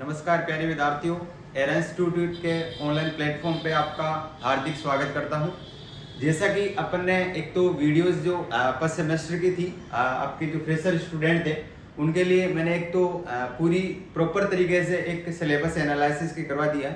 नमस्कार प्यारे विद्यार्थियों, एयर इंस्टीट्यूट के ऑनलाइन प्लेटफॉर्म पे आपका हार्दिक स्वागत करता हूं। जैसा कि अपन ने एक तो वीडियोस जो फर्स्ट सेमेस्टर की थी, आपके जो फ्रेशर स्टूडेंट थे उनके लिए मैंने एक तो पूरी प्रॉपर तरीके से एक सिलेबस एनालिसिस की करवा दिया।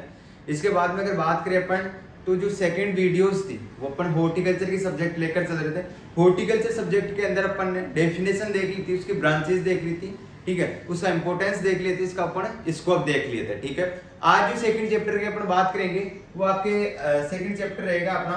इसके बाद में अगर बात करें अपन, तो जो सेकंड वीडियोस थी वो अपन हॉर्टिकल्चर की सब्जेक्ट लेकर चल रहे थे। हॉर्टिकल्चर सब्जेक्ट के अंदर अपन ने डेफिनेशन देख ली थी, उसकी ब्रांचेस देख ली थी, ठीक है, उसका इंपॉर्टेंस देख लिए थे, इसका अपन स्कोप देख लिए थे, ठीक है। आज जो सेकंड चैप्टर की अपन बात करेंगे वो आपके सेकंड चैप्टर रहेगा अपना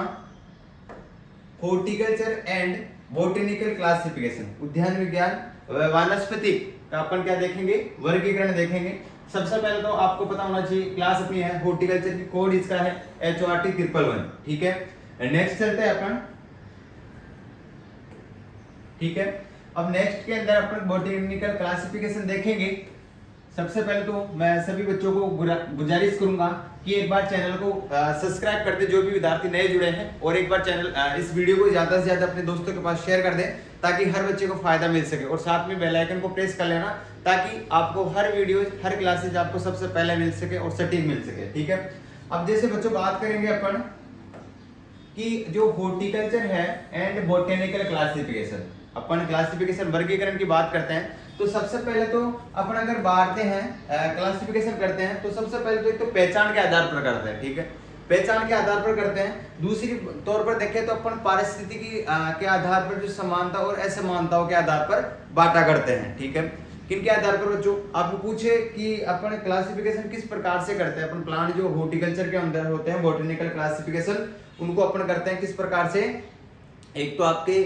हॉर्टिकल्चर एंड बोटेनिकल क्लासिफिकेशन, उद्यान विज्ञान वानस्पतिक का अपन क्या देखेंगे, वर्गीकरण देखेंगे। सबसे पहले तो आपको पता होना चाहिए क्लास अपनी है हॉर्टिकल्चर की, कोड इसका है HORT 111, ठीक है। नेक्स्ट चलते हैं अपन, ठीक है। अब नेक्स्ट के अंदर अपन बोटेनिकल क्लासिफिकेशन देखेंगे। सबसे पहले तो मैं सभी बच्चों को गुजारिश करूंगा कि एक बार चैनल को सब्सक्राइब कर दे, जो भी विद्यार्थी नए जुड़े हैं, और एक बार चैनल इस वीडियो को ज्यादा से ज्यादा अपने दोस्तों के पास शेयर कर दें ताकि हर बच्चे को फायदा मिल सके, और साथ में बेल आइकन को प्रेस कर लेना ताकि आपको हर वीडियो हर क्लासेज आपको सबसे पहले मिल सके और सटीक मिल सके, ठीक है। अब जैसे बच्चों बात करेंगे अपन कि जो हॉर्टिकल्चर है and botanical classification, upon classification वर्गीकरण की बात करते हैं तो सबसे पहले तो अपन अगर बांटते हैं क्लासिफिकेशन करते हैं तो सबसे पहले तो एक तो पहचान के आधार पर करते हैं, ठीक है, पहचान के आधार पर करते हैं। दूसरी तौर पर देखें तो अपन पारिस्थितिकी के आधार पर जो समानता और असमानताओं के आधार पर बांटा करते हैं, ठीक है। किन के आधार पर बच्चों आपको पूछे कि अपन क्लासिफिकेशन किस प्रकार से करते हैं, अपन प्लांट जो हॉर्टिकल्चर के अंदर होते हैं बोटेनिकल क्लासिफिकेशन उनको अपन करते हैं किस प्रकार से, एक तो आपके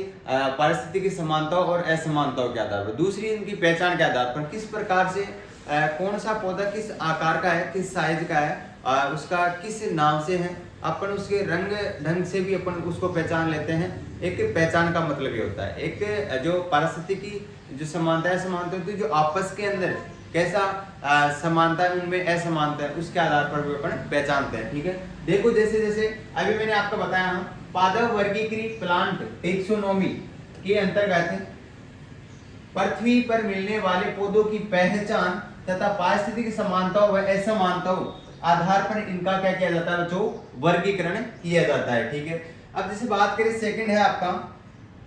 पारिस्थितिकी समानताओं और असमानताओं के आधार पर, दूसरी इनकी पहचान के आधार पर किस प्रकार से कौन सा पौधा किस आकार का है, किस साइज का है, उसका किस नाम से है, अपन उसके रंग ढंग से भी अपन उसको पहचान लेते हैं। एक पहचान का मतलब ये होता है, एक जो पारिस्थितिकी जो समानता है असमानता होती है, जो आपस के अंदर कैसा समानता है उनमें असमानता है, उसके आधार पर भी अपन पहचानते हैं, ठीक है। देखो जैसे जैसे अभी मैंने आपको बताया पादप वर्गीकृत प्लांट टेक्सोनोमी के अंतर्गत पृथ्वी पर मिलने वाले पौधों की पहचान तथा पारिस्थितिक समानताओं व असमानताओं आधार पर इनका क्या किया जाता है बच्चों, वर्गीकरण किया जाता है, ठीक है। अब जैसे बात करें सेकंड है आपका,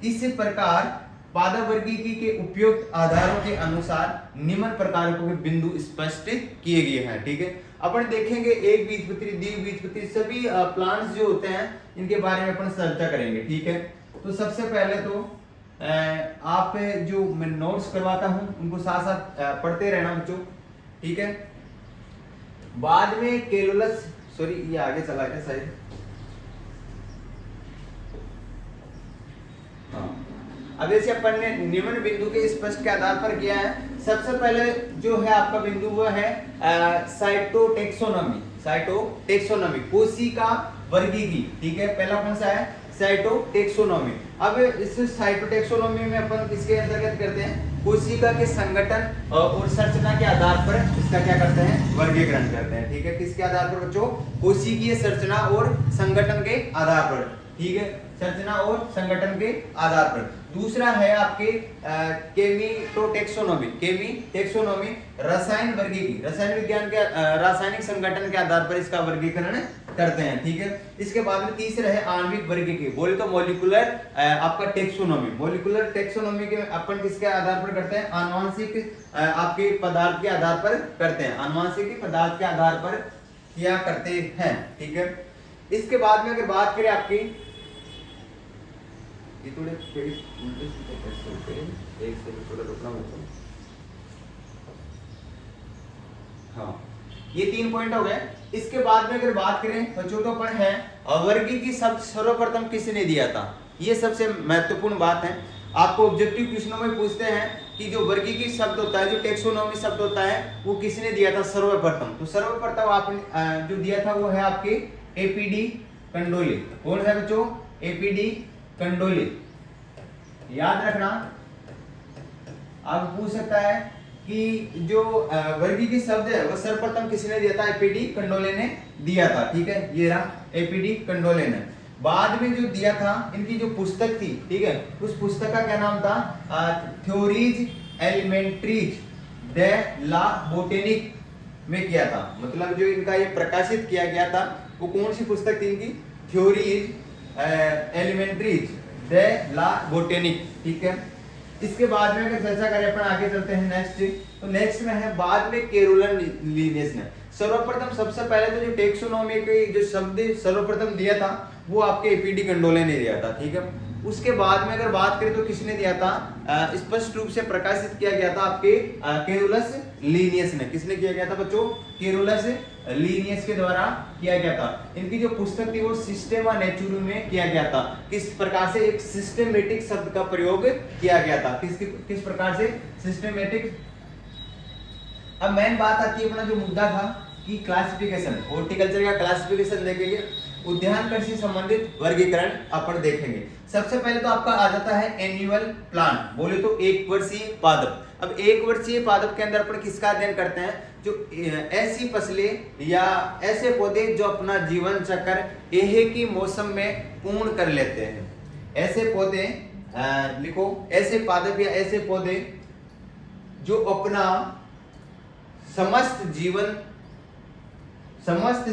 इस प्रकार पादप वर्गीकरण के उपयुक्त आधारों के अनुसार निम्न प्रकार के बिंदु स्पष्ट किए गए हैं, ठीक है। अपन देखेंगे एक बीजपत्री, द्विबीजपत्री सभी प्लांट्स जो होते हैं इनके बारे में अपन चर्चा करेंगे, ठीक है। तो सबसे पहले तो आप जो मैं नोट्स करवाता हूं उनको साथ साथ पढ़ते रहना बच्चों, ठीक है। बाद में केलोलस, सॉरी ये आगे चला गया शायद, अब जैसे अपन ने निम्न बिंदु के स्पष्ट के आधार पर किया है। सबसे पहले जो है आपका बिंदु वो है साइटोटेक्सोनॉमी, साइटोटेक्सोनॉमी कोशिका वर्गीकरण, ठीक है। पहला कौन सा है, साइटोटेक्सोनॉमी। अब इस साइटोटेक्सोनॉमी में अपन किसके अंतर्गत करते हैं, कोशिका के संगठन और संरचना के आधार पर इसका क्या करते हैं, वर्गीकरण करते हैं, ठीक है। किसके आधार पर बच्चों, कोशिकीय संरचना और संगठन के आधार पर, ठीक है, संरचना और संगठन के आधार पर। दूसरा है आपके केमिटोटेक्सोनॉमी, केमिटेक्सोनॉमी रसायन वर्गीकरण, रसायन विज्ञान के रासायनिक संगठन के आधार पर इसका वर्गीकरण करते हैं, ठीक है। इसके बाद में तीसरा है आणविक वर्गीकरण, बोले तो मॉलिक्यूलर आपका टेक्सोनॉमी, मॉलिक्यूलर टेक्सोनॉमी के अपन किसके आधार पर करते हैं, आनुवांशिक आपके पदार्थ के आधार पर करते हैं, आनुवांशिक पदार्थ के आधार पर किया करते हैं, ठीक है। इसके बाद में अगर बात करें आपकी, ये थोड़े पेज उल्टे सीधे कैसे होते हैं, एक सेकंड थोड़ा रुकना मुझे। हाँ, ये 3 पॉइंट हो गए। इसके बाद में अगर बात करें बच्चों तो अपन है वर्गीकरण शब्द सर्वप्रथम किसने दिया था, ये सबसे महत्वपूर्ण बात है। आपको ऑब्जेक्टिव क्वेश्चनों में पूछते हैं कि जो वर्गीकरण शब्द होता है, जो टेक्सोनॉमी शब्द होता है वो किसने दिया था सर्वप्रथम, तो सर्वप्रथम आपने जो दिया था वो है आपके एपीडी कंडोले। कौन है बच्चों, एपीडी कंडोले, याद रखना। अब पूछ सकता है कि जो वर्गीकरण शब्द है वो सर्वप्रथम किसने दिया था, एपीडी कंडोले ने दिया था, ठीक है, ये रहा एपीडी कंडोले ने। बाद में जो दिया था इनकी जो पुस्तक थी, ठीक है, उस पुस्तक का क्या नाम था, थ्योरीज एलिमेंट्रीज द ला बोटेनिक में किया था। मतलब जो इनका ये प्रकाशित किया गया था वो कौन सी पुस्तक थी इनकी? थ्योरीज एलिमेंट्रीज द ला बोटेनिक, ठीक है। इसके बाद में अगर चर्चा करें अपन आगे चलते हैं नेक्स्ट, तो नेक्स्ट में है बाद में कैरोलन लिनियस ने सर्वप्रथम सबसे पहले तो जो टेक्सोनोमी के जो शब्द सर्वप्रथम दिया था वो आपके एपीडी कंडोले ने दिया था, ठीक है। उसके बाद में अगर बात करें तो किसने दिया था? स्पष्ट रूप से प्रकाशित किया गया था आपके कैरोलस लीनियस ने। किसने किया गया था बच्चों? कैरोलस लीनियस के द्वारा किया गया था। इनकी जो पुस्तक थी वो सिस्टेमा नेचुरम में किया गया था। किस प्रकार से? एक सिस्टेमेटिक शब्द का प्रयोग किया गया था। किस प्रकार से? सिस्टेमेटिक। अब मेन बात आती है अपना जो मुद्दा था कि क्लासिफिकेशन, हॉर्टिकल्चर का क्लासिफिकेशन देखेंगे, उद्यान कृषि संबंधित वर्गीकरण अपन देखेंगे। सबसे पहले तो आपका आ जाता है एनुअल प्लांट, बोले तो एक वर्षीय पादप। अब एक वर्षीय पादप के अंदर अपन किसका अध्ययन करते हैं? जो ऐसी फसलें या ऐसे पौधे जो अपना जीवन चक्र एक ही मौसम में पूर्ण कर लेते हैं। ऐसे पौधे लिखो, ऐसे पादप या ऐसे पौधे जो अपना समस्त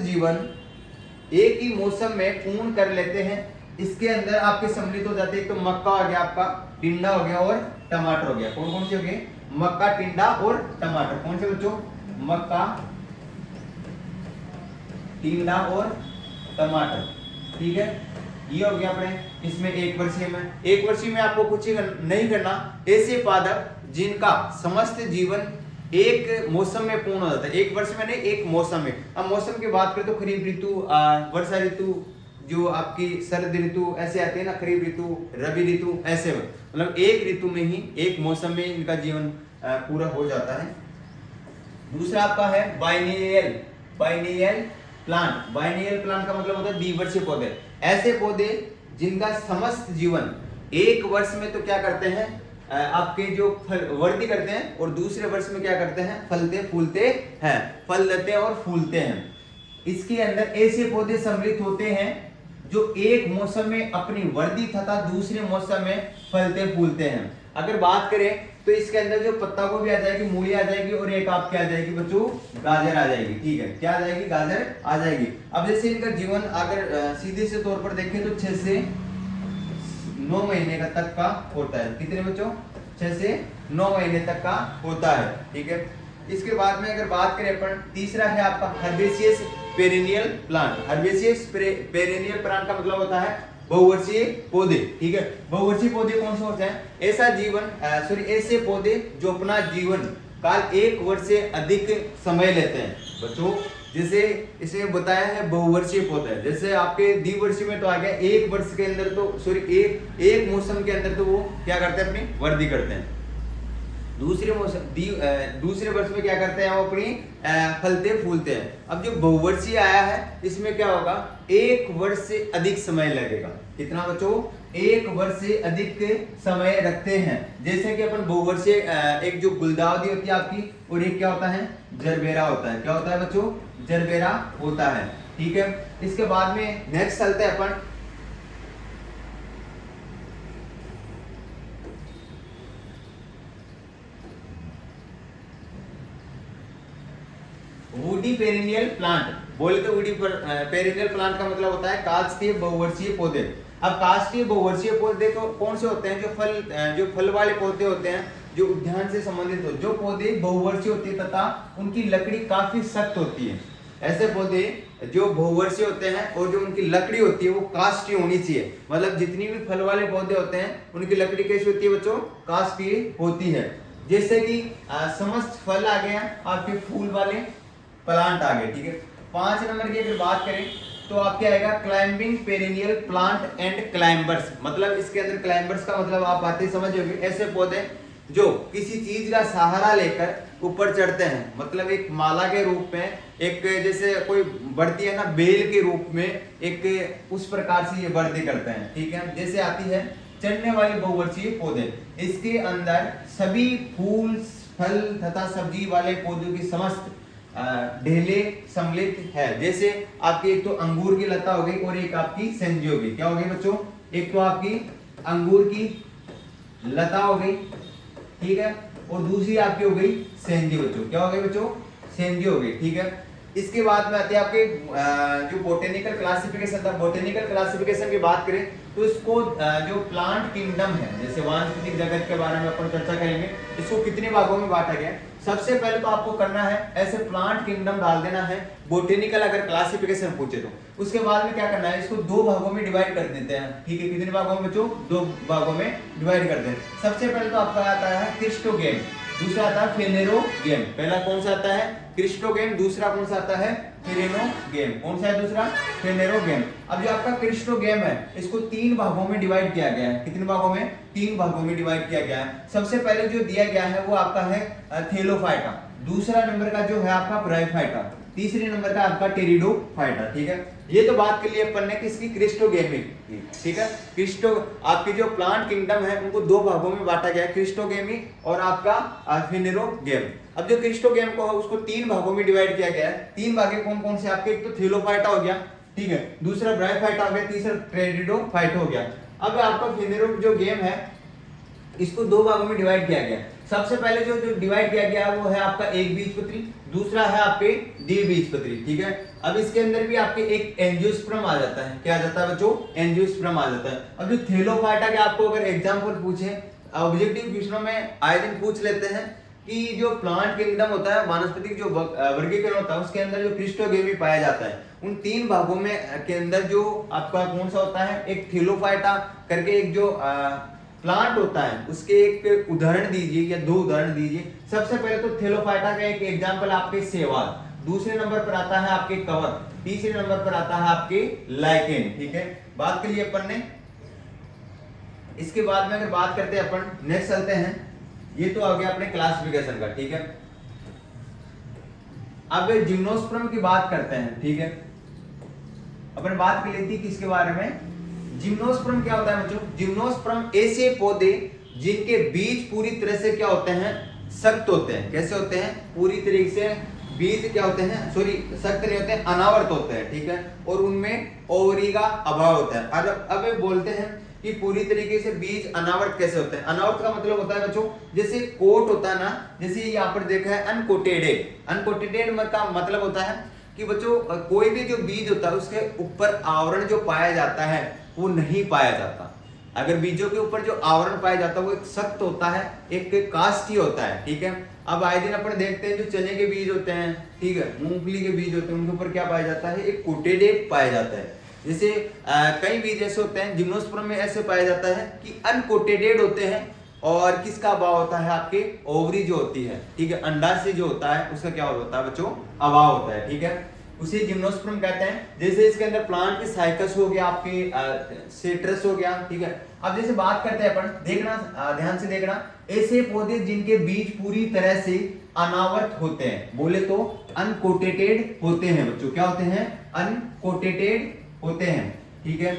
जीवन एक ही मौसम में पूर्ण कर लेते हैं। इसके अंदर आपके सम्मिलित हो जाते हैं, तो मक्का हो गया, आपका टिंडा हो गया और टमाटर हो गया। कौन कौन से हो गए? मक्का, टिंडा और टमाटर। कौन से बच्चों? मक्का, टिंडा और टमाटर, ठीक है। ये हो गया अपने इसमें एक वर्षीय में आपको कुछ नहीं करना। ऐसे पादप जिनका समस्त जीवन एक मौसम में पूर्ण हो जाता है। एक वर्ष में नहीं, एक मौसम में। अब मौसम की बात करें तो खरीफ ऋतु, वर्षा ऋतु, जो आपकी शरद ऋतु ऐसे आते हैं ना, खरीफ ऋतु, रबी ऋतु, ऐसे मतलब एक ऋतु में ही, एक मौसम में इनका जीवन पूरा हो जाता है। दूसरा आपका है बाइनियल प्लांट। बाइनियल प्लांट का मतलब होता है द्विवर्षीय पौधे। ऐसे पौधे जिनका समस्त जीवन एक वर्ष में तो क्या करते हैं, आपके जो वृद्धि करते हैं, और दूसरे वर्ष में क्या करते हैं? फलते फूलते हैं, फल देते हैं और फूलते हैं। इसके अंदर ऐसे पौधे सम्मिलित होते हैं जो एक मौसम में अपनी वृद्धि तथा दूसरे मौसम में फलते फूलते हैं। अगर बात करें तो इसके अंदर जो पत्ता गोभी आ जाएगी, मूली आ जाएगी, और एक आपके आ जाएगी बच्चों गाजर आ जाएगी, ठीक है। क्या आ जाएगी? गाजर आ जाएगी। अब जैसे इनका जीवन अगर सीधे से तौर पर देखें तो 6 से 9 महीने का तक का होता है। कितने बच्चों? 6 से 9 महीने तक का होता है, ठीक है। इसके बाद में अगर बात करें अपन, तीसरा है आपका herbaceous perennial plant. Herbaceous perennial plant का मतलब होता है बहुवर्षीय पौधे, ठीक है। बहुवर्षीय पौधे कौन से होते हैं? ऐसे पौधे जो अपना जीवन काल 1 वर्ष से अधिक समय लेते हैं बच्चों। जैसे इसमें बताया है बहुवर्षीय पौधे, जैसे आपके द्विवर्षीय में तो आ गया, एक वर्ष के अंदर तो एक मौसम के अंदर तो वो क्या करते हैं? अपनी वृद्धि करते हैं। दूसरे वर्ष में क्या करते हैं? वो अपनी फलते फूलते हैं। अब जो बहुवर्षीय आया है इसमें क्या होगा? 1 वर्ष से अधिक समय लगेगा। कितना बच्चों? 1 वर्ष से अधिक समय रखते हैं। जैसे कि अपन बहुवर्षीय एक जो गुलदाउदी होती है आपकी, और एक क्या होता है? जरबेरा होता है। क्या होता है बच्चों? जरबेरा होता है, ठीक है। इसके बाद में नेक्स्ट चलते हैं अपन वुडी पेरिनियल प्लांट। बोले तो वुडी पेरिनियल प्लांट का मतलब होता है काष्ठीय बहुवर्षीय पौधे। अब काष्ठीय बहुवर्षीय पौधे तो कौन से होते हैं? जो फल वाले पौधे होते हैं, जो उद्यान से संबंधित हो, जो पौधे बहुवर्षीय होते हैं तथा उनकी लकड़ी काफी सख्त होती है। ऐसे पौधे जो बहुवर्षीय होते हैं और जो उनकी लकड़ी होती है वो काष्ठीय होनी चाहिए। मतलब जितनी भी फल वाले पौधे होते हैं उनकी लकड़ी कैसी होती है बच्चों? काष्ठीय होती है। जैसे कि समस्त फल आ गया, आपके फूल वाले प्लांट आ गए, ठीक है। 5 नंबर की अगर बात करें तो आपके आएगा climbing perennial plant and climbers. मतलब इसके अंदर क्लाइंबर्स का मतलब आप बातें समझोगे, ऐसे पौधे जो किसी चीज का सहारा लेकर ऊपर चढ़ते हैं। मतलब एक माला के रूप में, एक जैसे कोई बढ़ती है ना बेल के रूप में, एक उस प्रकार से ये बढ़ती करते हैं, ठीक है। जैसे आती है चढ़ने वाली बहुवर्षीय पौधे, इसके अंदर सभी फूल, फल तथा सब्जी वाले पौधों की समस्त ढेले सम्मिलित है। जैसे आपकी एक तो अंगूर की लता हो गई और एक आपकी सेंजी हो गई। क्या हो गई बच्चों? एक तो आपकी अंगूर की लता हो गई, ठीक है, और दूसरी आपकी हो गई सेंजी बच्चों। क्या हो गई बच्चों? सेंजी हो गई, ठीक है। इसके बाद में आते हैं आपके जो बोटेनिकल क्लासिफिकेशन था, बोटेनिकल क्लासिफिकेशन की बात करें तो इसको जो प्लांट किंगडम है, जैसे वानस्पतिक जगत के बारे में अपन चर्चा करेंगे, इसको कितने भागों में बांटा गया। सबसे पहले तो आपको करना है ऐसे प्लांट किंगडम डाल देना है बोटेनिकल, अगर क्लासिफिकेशन पूछे तो। उसके बाद में क्या करना है, इसको दो भागों में डिवाइड कर देते हैं, ठीक है। कितने भागों में बच्चों, दो भागों में डिवाइड कर दें। सबसे पहले तो आपका आता है क्रिस्टोगेम, दूसरा आता है फेनेरोगेम। पहला कौन सा आता है, क्रिस्टोगेम, दूसरा कौन सा आता है, फेनेरोगेम। कौन सा है दूसरा, फेनेरोगेम। अब जो आपका क्रिस्टोगेम है इसको तीन भागों में डिवाइड किया गया है। कितने भागों में, तीन भागों में डिवाइड किया गया है। सबसे पहले जो दिया गया है वो आपका है थेलोफाइटा, दूसरा नंबर का जो है आपका ब्रायोफाइटा, तीसरे नंबर का आपका टेरिडोफाइटा, ठीक है। ये तो बात के लिए अपन ने किसकी, क्रिस्टोगेमी, ठीक है। क्रिस्टो आपकी जो प्लांट किंगडम है उनको दो भागों में बांटा गया है, क्रिस्टोगेमी और आपका फेनेरोगेम। अब जो क्रिस्टोगेम को है उसको तीन भागों में डिवाइड किया गया है। तीन भागे कौन कौन से आपके, एक तो थेलोफाइटा हो गया, ठीक है, दूसरा ब्रायोफाइटा हो गया, तीसरा टेरिडोफाइटा हो गया। अब आपका फेनेरो जो गेम है इसको दो भागों में डिवाइड किया गया। सबसे पहले जो डिवाइड किया गया वो है आपका एक बीजपत्री, दूसरा है आपके द्विबीजपत्री, ठीक है। अब इसके अंदर भी आपके एक एंजियोस्पर्म आ जाता है। क्या आ जाता है बच्चों, एंजियोस्पर्म आ जाता है। अब जो थेलोफाइटा के आपको अगर एग्जांपल पूछे, ऑब्जेक्टिव क्वेश्चनों में आए दिन पूछ लेते हैं कि जो प्लांट किंगडम होता है, वानस्पतिक जो वर्गीकरण होता है उसके अंदर जो क्रिस्टोगेमी पाया जाता है, उन तीन भागों में के अंदर जो आपका कौन सा होता है, एक थेलोफाइटा करके एक जो प्लांट होता है उसके एक उदाहरण दीजिए या दो उदाहरण दीजिए। सबसे पहले तो थेलोफाइटा का एक एग्जांपल आपके सेवाल, दूसरे नंबर पर आता है आपके कवर, तीसरे नंबर पर आता है आपके लाइकेन, ठीक है। बात के लिए अपन ने, इसके बाद में अगर बात करते हैं अपन, नेक्स्ट चलते हैं। ये तो आ गया अपने क्लासिफिकेशन का, ठीक है। अब जिम्नोस्पर्म की बात करते हैं, ठीक है। अपन बात कर लेती किसके बारे में, जिम्नोस्पर्म क्या होता है बच्चों, जिम्नोस्पर्म ऐसे पौधे जिनके बीज पूरी तरह से क्या होते हैं, सख्त होते हैं। कैसे होते हैं, पूरी तरीके से बीज क्या होते हैं, सॉरी सख्त नहीं होते हैं, अनावर्त होते हैं, ठीक है। और उनमें ओवरी का अभाव होता है। अब बोलते हैं कि पूरी तरीके से बीज अनावर्त कैसे होते हैं। अनावर्त का मतलब होता है बच्चों, जैसे कोट होता है ना, जैसे यहाँ पर देखा है अनकोटेडेड, अनकोटेडेड का मतलब होता है कि बच्चों कोई भी जो बीज होता है उसके ऊपर आवरण जो पाया जाता है वो नहीं पाया जाता। अगर बीजों के ऊपर जो आवरण पाया जाता है वो एक सख्त होता है, एक काष्ठी होता है, ठीक है। अब आए दिन अपन देखते हैं जो चने के बीज होते हैं, ठीक है, मूंगफली के बीज होते हैं, उनके ऊपर क्या पाया जाता है, एक कोटेडेड पाया जाता है। जैसे कई बीज ऐसे होते हैं जिम्नोस्पर्म में ऐसे पाया जाता है कि अनकोटेडेड होते हैं, और किसका अभाव होता है, आपके ओवरी जो होती है, ठीक है, अंडाशय जो होता है उसका क्या होता है बच्चों, अभाव होता है, ठीक है। उसे जिम्नोस्पर्म कहते हैं। जैसे इसके अंदर प्लांट के साइकस हो गया, आपके सेट्रस हो गया, ठीक है। अब जैसे बात करते हैं अपन, देखना ध्यान से देखना, ऐसे पौधे जिनके बीज पूरी तरह से अनावर्त होते हैं, बोले तो अनकोटेटेड होते हैं बच्चों। क्या होते हैं, अनकोटेटेड होते हैं, ठीक है,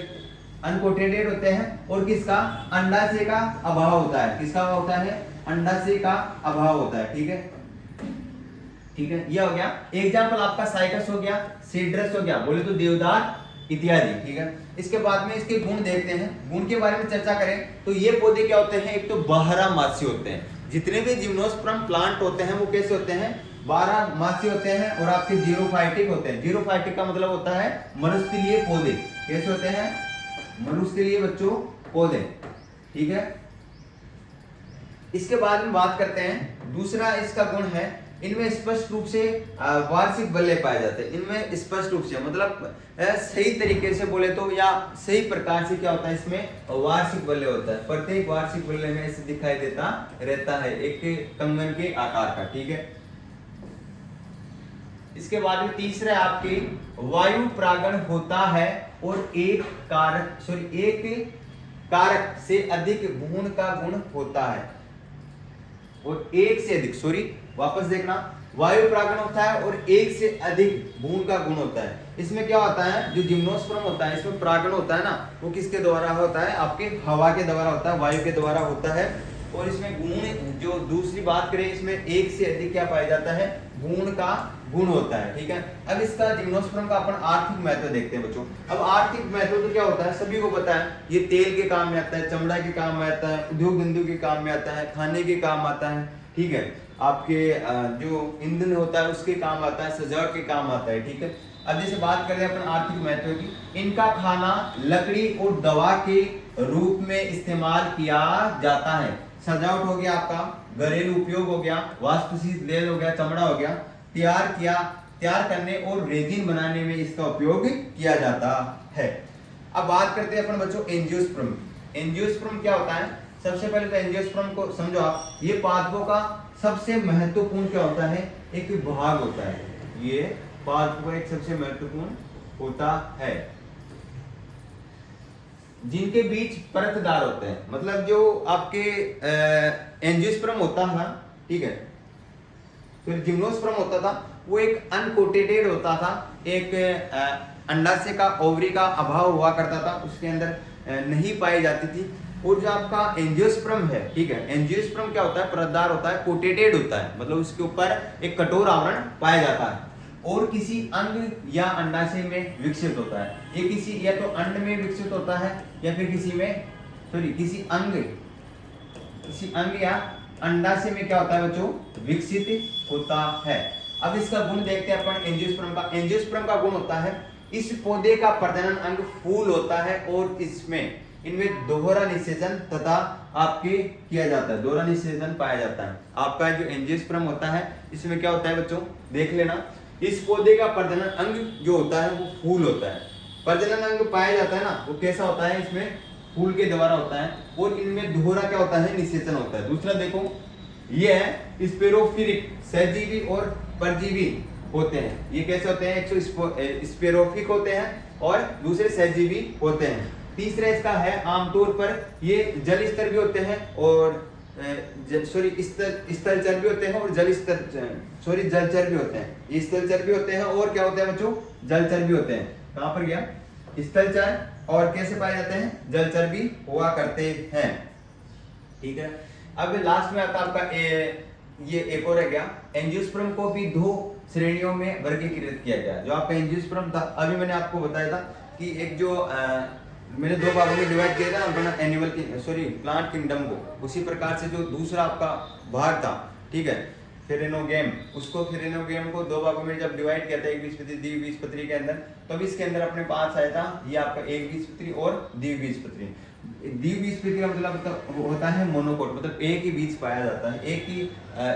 अनकोटेटेड होते हैं। और किसका, अंडाशय का अभाव होता है। किसका अभाव होता है, अंडाशय का अभाव होता है, ठीक है, ठीक है। ये हो गया एग्जाम्पल आपका, साइकस हो गया, सीड्रस हो गया, बोले तो देवदार इत्यादि, ठीक है। इसके बाद में इसके गुण देखते हैं। गुण के बारे में चर्चा करें तो ये पौधे क्या होते हैं, एक तो बारहमासी होते हैं। जितने भी जिम्नोस्पर्म प्लांट होते हैं वो कैसे होते हैं, 12 मासी होते हैं। और आपके जीरोफाइटिक होते हैं। जीरोफाइटिक का मतलब होता है मनुस्थलीय पौधे। कैसे होते हैं, मनुस्थलीय बच्चों पौधे, ठीक है। इसके बाद में बात करते हैं, दूसरा इसका गुण है, इनमें स्पष्ट रूप से वार्षिक बल्ले पाए जाते हैं। इनमें स्पष्ट रूप से मतलब सही तरीके से बोले तो, या सही प्रकार से क्या होता है, इसमें वार्षिक बल्ले होता है। प्रत्येक वार्षिक बल्ले में ऐसे दिखाई देता रहता है, एक कंगन के आकार का, ठीक है। इसके बाद में तीसरा आपके वायु प्रागण होता है और एक कारक से अधिक भूण का गुण होता है। और एक से अधिक, वापस देखना, वायु प्रागण होता है और एक से अधिक भूण का गुण होता है। इसमें क्या होता है, जो जिम्नोस्पर्म होता है इसमें प्रागण होता है ना, वो किसके द्वारा होता है, आपके हवा के द्वारा होता है, वायु के द्वारा होता है। और इसमें गुण, जो दूसरी बात करें, इसमें एक से अधिक क्या पाया जाता है, गुण का गुण होता है, ठीक है। अब इसका जिम्नोस्पर्म का अपन आर्थिक महत्व देखते हैं बच्चों। अब आर्थिक महत्व तो क्या होता है, सभी को पता है, ये तेल के काम में आता है, चमड़ा के काम में आता है, उद्योग धंधों के काम में आता है, खाने के काम आता है, ठीक है। आपके जो ईंधन होता है उसके काम आता है, सजावट के काम आता है, ठीक है। अब जैसे बात करें अपन आर्थिक महत्व की, इनका खाना लकड़ी और दवा के रूप में इस्तेमाल किया जाता है। सजावट हो गया आपका, घरेलू उपयोग हो गया, वास्तुशिल्प लेद हो गया, चमड़ा हो गया, तैयार करने और रेजिन बनाने में इसका उपयोग किया जाता है। अब बात करते हैं अपन बच्चों एंजियोस्पर्म। एंजियोस्पर्म क्या होता है? सबसे पहले तो एंजियोस्पर्म को समझो आप, ये पादपों का सबसे महत्वपूर्ण क्या होता है? एक भाग होता है। ये पादपों का एक सबसे महत्वपूर्ण होता है, जिनके बीच परतदार होते हैं। मतलब जो आपके एंजियोस्पर्म होता था, ठीक है, फिर जिम्नोस्पर्म होता था, वो एक अनकोटेटेड होता था, एक अंडाशय का, ओवरी का अभाव हुआ करता था, उसके अंदर नहीं पाई जाती थी। और जो आपका एंजियोस्पर्म है, ठीक है, एंजियोस्पर्म क्या होता है? परतदार होता है, कोटेटेड होता है, मतलब उसके ऊपर एक कठोर आवरण पाया जाता है और किसी अंग या अंडाशय में विकसित होता है। ये किसी या तो अंड में विकसित होता है या फिर किसी अंग या अंडाशय में क्या होता है बच्चों? विकसित होता है। अब इसका गुण देखते हैं अपन एंजियोस्पर्म का। एंजियोस्पर्म का गुण होता है, इस पौधे का प्रजनन अंग फूल होता है और इनमें दोहरा निषेचन तथा आपके किया जाता है, दोहरा निषेचन पाया जाता है। आपका जो एंजियोस्पर्म होता है, इसमें क्या होता है बच्चों? देख लेना, इस पौधे का प्रजनन अंग जो होता है वो फूल होता है। प्रजनन अंग पाया जाता है ना, वो कैसा होता है? इसमें फूल के द्वारा होता है और इनमें दोहरा क्या होता है? निषेचन होता है। दूसरा देखो, ये है स्पेरोफिरिक, सहजीवी और परजीवी होते हैं। ये कैसे होते हैं? एक तो स्पेरोफिक होते हैं और दूसरे सहजीवी होते हैं। तीसरा इसका है, आमतौर पर ये जल स्तर भी होते हैं और स्थलचर भी होते हैं और जलचर भी होते हैं। ये स्थलचर भी होते हैं और क्या होते हैं बच्चों? जलचर भी होते हैं। कहां पर गया? स्थलचर, और कैसे पाए जाते हैं? जलचर भी हुआ करते हैं, ठीक है। अब लास्ट में आता है आपका ये एक और है गया, एंजियोस्पर्म को भी दो श्रेणियों में वर्गीकृत किया गया। जो आपका एंजियोस्पर्म था, अभी मैंने आपको बताया था कि एक जो मैंने दो भागों में डिवाइड किया था अपना प्लांट किंगडम को, उसी प्रकार से जो दूसरा आपका भाग था, ठीक है, फिरेनोगेम, फिरेनोगेम को दो भागों में जब डिवाइड किया था, एक बीजपत्री द्विबीजपत्री के अंदर, तब इसके अंदर अपने पास आया था ये आपका एक बीजपत्री और द्विबीजपत्री। द्विबीजपत्री का मतलब होता है मोनोकोट, मतलब एक ही बीज पाया जाता है, एक ही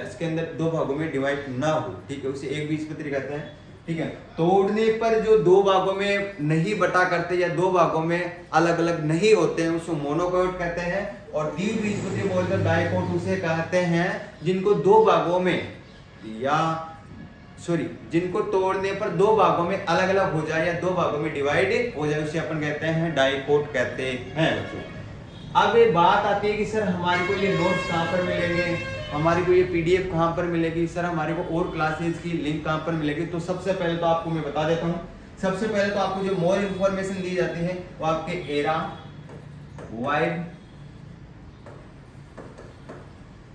इसके अंदर दो भागों में डिवाइड ना हो, ठीक है, उसे एक बीजपत्री कहते हैं, ठीक है। तोड़ने पर जो दो भागों में नहीं बटा करते या दो भागों में अलग अलग नहीं होते हैं, उसको मोनोकोट कहते हैं। और द्विबीजपत्री बोलकर डाइकोट उसे कहते हैं जिनको दो भागों में जिनको तोड़ने पर दो भागों में अलग अलग हो जाए या दो भागों में डिवाइड हो जाए, उसे अपन कहते हैं डाइकोट कहते हैं। अब ये बात आती है कि सर हमारे को ये नोट्स कहाँ पर मिलेंगे, हमारे को ये पीडीएफ कहाँ पर मिलेगी, सर हमारे को और क्लासेस की लिंक कहाँ पर मिलेगी। तो सबसे पहले तो आपको मैं बता देता हूँ, सबसे पहले तो आपको जो मोर इन्फॉर्मेशन दी जाती है वो आपके एरा वाइड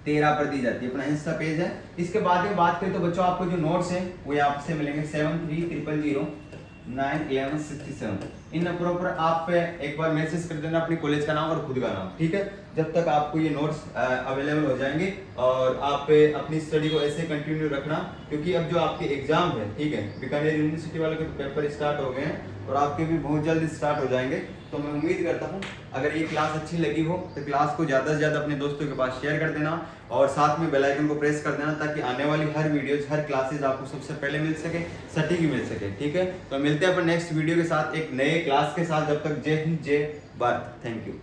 13 पर दी जाती है, अपना इंस्टा पेज है। इसके बाद में बात करें तो बच्चों आपको जो नोट्स है वो आपसे मिलेंगे 7300091167। इन नंबरों पर आप एक बार मैसेज कर देना अपनी कॉलेज का नाम और खुद का नाम, ठीक है। जब तक आपको ये नोट्स अवेलेबल हो जाएंगे, और आप अपनी स्टडी को ऐसे कंटिन्यू रखना, क्योंकि अब जो आपके एग्जाम है, ठीक है, बीकानेर यूनिवर्सिटी वालों के पेपर स्टार्ट हो गए हैं और आपके भी बहुत जल्द स्टार्ट हो जाएंगे। तो मैं उम्मीद करता हूँ अगर ये क्लास अच्छी लगी हो तो क्लास को ज़्यादा से ज़्यादा अपने दोस्तों के पास शेयर कर देना और साथ में बेल आइकन को प्रेस कर देना, ताकि आने वाली हर वीडियोज, हर क्लासेज आपको सबसे पहले मिल सके, सटीक मिल सके, ठीक है। तो मिलते हैं अपन नेक्स्ट वीडियो के साथ एक नए क्लास के साथ। जब तक जय हिंद, जय भारत, थैंक यू।